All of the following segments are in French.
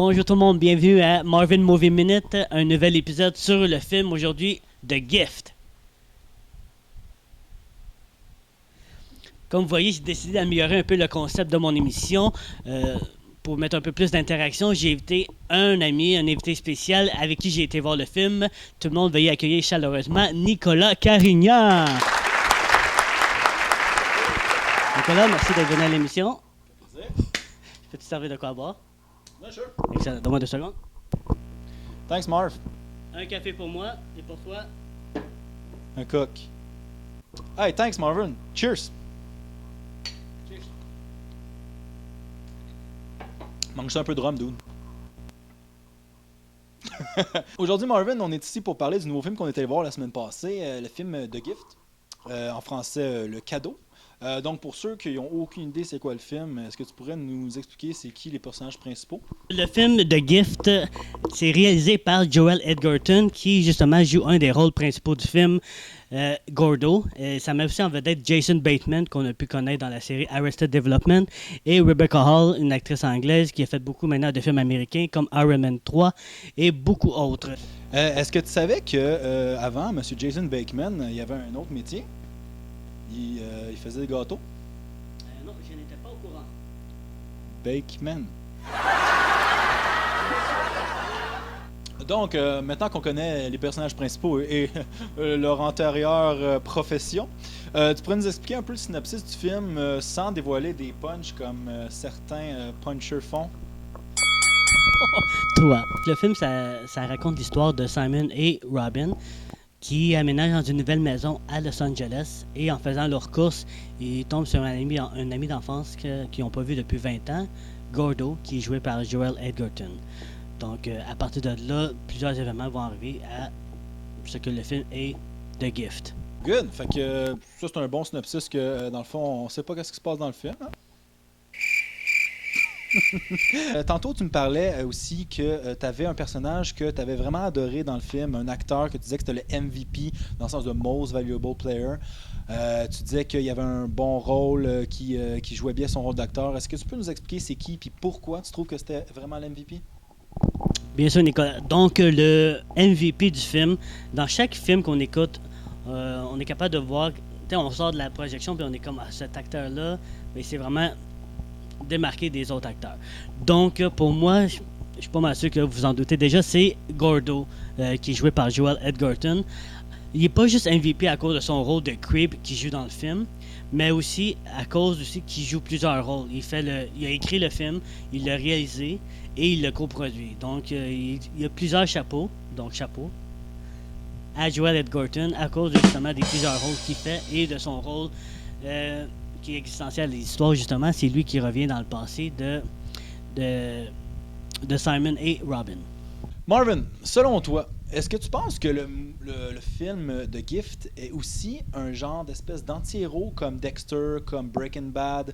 Bonjour tout le monde, bienvenue à Marvin Movie Minute, un nouvel épisode sur le film aujourd'hui The Gift. Comme vous voyez, j'ai décidé d'améliorer un peu le concept de mon émission. Pour mettre un peu plus d'interaction, j'ai invité un ami, un invité spécial avec qui j'ai été voir le film. Tout le monde veuillez accueillir chaleureusement Nicolas Carignan. Nicolas, merci d'être venu à l'émission. Peux-tu servir de quoi à boire? Yeah, sure. Excellent. Donne-moi 2 secondes. Thanks, Marv. Un café pour moi et pour toi. Un coq. Hey, thanks, Marvin. Cheers. Cheers. Mange juste un peu de rhum, dude. Aujourd'hui, Marvin, on est ici pour parler du nouveau film qu'on est allé voir la semaine passée, le film The Gift, en français Le Cadeau. Donc, pour ceux qui n'ont aucune idée c'est quoi le film, est-ce que tu pourrais nous expliquer c'est qui les personnages principaux? Le film The Gift, c'est réalisé par Joel Edgerton, qui justement joue un des rôles principaux du film, Gordo. Ça met aussi en vedette Jason Bateman, qu'on a pu connaître dans la série Arrested Development, et Rebecca Hall, une actrice anglaise qui a fait beaucoup maintenant de films américains comme Iron Man 3 et beaucoup autres. Est-ce que tu savais que avant, M. Jason Bateman, il y avait un autre métier? Il faisait des gâteaux? Non, je n'étais pas au courant. Bakeman. Donc, maintenant qu'on connaît les personnages principaux et leur antérieure profession, tu pourrais nous expliquer un peu le synopsis du film sans dévoiler des punchs comme certains punchers font? Toi. Le film, ça raconte l'histoire de Simon et Robin qui aménagent dans une nouvelle maison à Los Angeles et en faisant leurs courses, ils tombent sur un ami d'enfance qu'ils n'ont pas vu depuis 20 ans, Gordo, qui est joué par Joel Edgerton. Donc, à partir de là, plusieurs événements vont arriver à ce que le film est The Gift. Good. Fait que ça, c'est un bon synopsis que, dans le fond, on sait pas ce qui se passe dans le film. Hein? Tantôt, tu me parlais aussi que tu avais un personnage que tu avais vraiment adoré dans le film, un acteur que tu disais que c'était le MVP, dans le sens de Most Valuable Player. Tu disais qu'il y avait un bon rôle, qui jouait bien son rôle d'acteur. Est-ce que tu peux nous expliquer c'est qui et pourquoi tu trouves que c'était vraiment l'MVP? Bien sûr, Nicolas. Donc, le MVP du film, dans chaque film qu'on écoute, on est capable de voir, on sort de la projection puis on est comme, cet acteur-là, mais c'est vraiment démarqué des autres acteurs. Donc, pour moi, je suis pas mal sûr que vous en doutez déjà, c'est Gordo, qui est joué par Joel Edgerton. Il n'est pas juste MVP à cause de son rôle de creep qu'il joue dans le film, mais aussi à cause aussi qu'il joue plusieurs rôles. Il a écrit le film, il l'a réalisé et il l'a coproduit. Donc, il y a plusieurs chapeaux, donc chapeau, à Joel Edgerton à cause justement des plusieurs rôles qu'il fait et de son rôle qui est existentiel à l'histoire, justement. C'est lui qui revient dans le passé de Simon et Robin. Marvin, selon toi, est-ce que tu penses que le film The Gift est aussi un genre d'espèce d'anti-héros comme Dexter, comme Breaking Bad,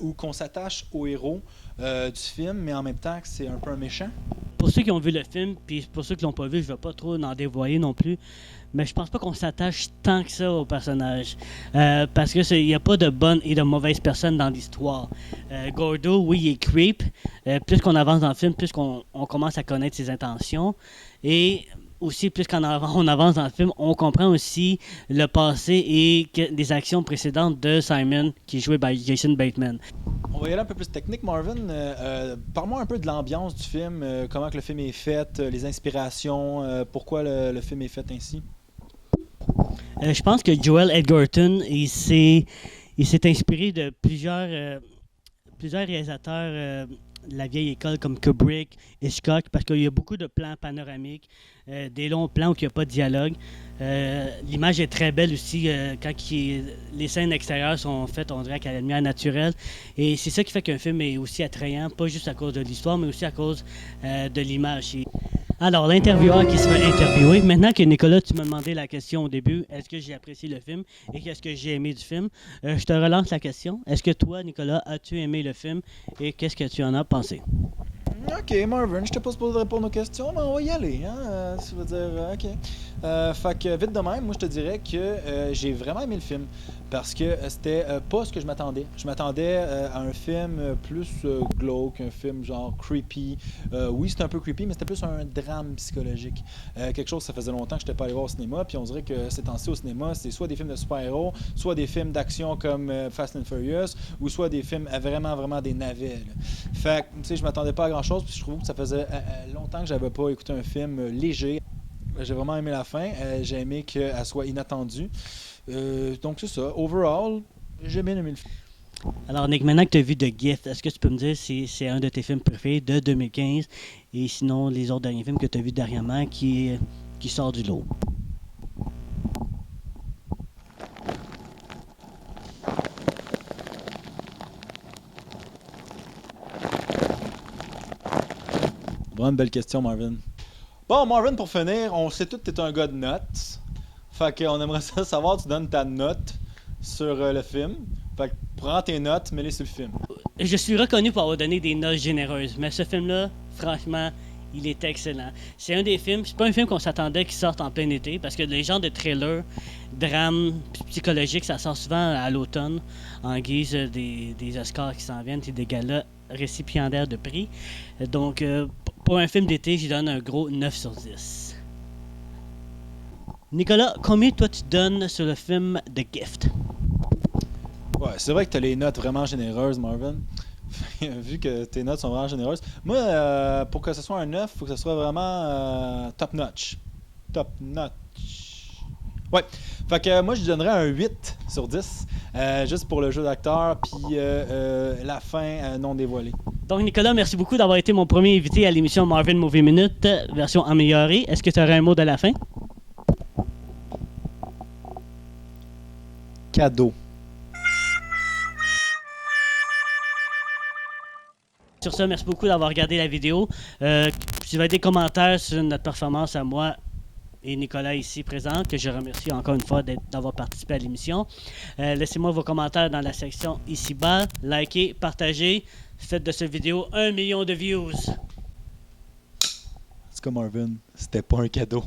où qu'on s'attache au héros du film, mais en même temps que c'est un peu un méchant? Pour ceux qui ont vu le film, puis pour ceux qui l'ont pas vu, je vais pas trop en dévoiler non plus, mais je pense pas qu'on s'attache tant que ça au personnage. Parce que il n'y a pas de bonnes et de mauvaises personnes dans l'histoire. Gordo, oui, il est creep. Plus qu'on avance dans le film, plus qu'on commence à connaître ses intentions. Et aussi, plus qu'on avance dans le film, on comprend aussi le passé et des actions précédentes de Simon, qui est joué par Jason Bateman. On va y aller un peu plus technique, Marvin. Parle-moi un peu de l'ambiance du film, comment que le film est fait, les inspirations, pourquoi le film est fait ainsi. Je pense que Joel Edgerton, il s'est inspiré de plusieurs réalisateurs de la vieille école comme Kubrick, Hitchcock, parce qu'il y a beaucoup de plans panoramiques, des longs plans où il n'y a pas de dialogue. L'image est très belle aussi quand les scènes extérieures sont faites, on dirait qu'à la lumière naturelle. Et c'est ça qui fait qu'un film est aussi attrayant, pas juste à cause de l'histoire, mais aussi à cause de l'image. Alors, l'intervieweur qui se fait interviewer. Maintenant que Nicolas, tu m'as demandé la question au début, est-ce que j'ai apprécié le film et qu'est-ce que j'ai aimé du film? Je te relance la question. Est-ce que toi, Nicolas, as-tu aimé le film et qu'est-ce que tu en as pensé? Ok, Marvin, je te pose pas de répondre aux questions, mais on va y aller. Hein? Ça veut dire, ok. Fait que vite de même, moi je te dirais que j'ai vraiment aimé le film. parce que c'était pas ce que je m'attendais. Je m'attendais à un film plus glauque, un film genre creepy. Oui, c'était un peu creepy, mais c'était plus un drame psychologique. Quelque chose, ça faisait longtemps que je n'étais pas allé voir au cinéma, puis on dirait que ces temps-ci au cinéma, c'est soit des films de super-héros, soit des films d'action comme Fast and Furious, ou soit des films vraiment, vraiment des navets. Là. Fait que, tu sais, je m'attendais pas à grand-chose, puis je trouve que ça faisait longtemps que j'avais pas écouté un film léger. J'ai vraiment aimé la fin. J'ai aimé qu'elle soit inattendue. Donc c'est ça. Overall, j'ai bien aimé le film. Alors, Nick, maintenant que tu as vu The Gift, est-ce que tu peux me dire si c'est un de tes films préférés de 2015 et sinon les autres derniers films que tu as vus dernièrement qui sort du lot? Vraiment une belle question, Marvin. Bon, Marvin, pour finir, on sait tous que tu es un gars de notes. Fait qu'on aimerait ça savoir, tu donnes ta note sur le film. Fait que prends tes notes, mets-les sur le film. Je suis reconnu pour avoir donné des notes généreuses, mais ce film-là, franchement, il est excellent. C'est un des films, c'est pas un film qu'on s'attendait qu'il sorte en plein été, parce que les genres de thrillers, drames psychologiques, ça sort souvent à l'automne, en guise des Oscars qui s'en viennent et des galas récipiendaires de prix. Donc, pour un film d'été, j'y donne un gros 9 sur 10. Nicolas, combien toi tu donnes sur le film The Gift? Ouais, c'est vrai que tu as les notes vraiment généreuses, Marvin. Vu que tes notes sont vraiment généreuses. Moi, pour que ce soit un 9, il faut que ce soit vraiment top notch. Top notch. Ouais. Fait que moi, je lui donnerais un 8 sur 10. Juste pour le jeu d'acteur, puis la fin non dévoilée. Donc, Nicolas, merci beaucoup d'avoir été mon premier invité à l'émission Marvin Movie Minute, version améliorée. Est-ce que tu aurais un mot de la fin? Cadeau. Sur ça, merci beaucoup d'avoir regardé la vidéo. Si vous avez des commentaires sur notre performance à moi et Nicolas ici présent, que je remercie encore une fois d'avoir participé à l'émission. Laissez-moi vos commentaires dans la section ici-bas. Likez, partagez. Faites de cette vidéo 1 million de views. C'est comme Marvin, c'était pas un cadeau.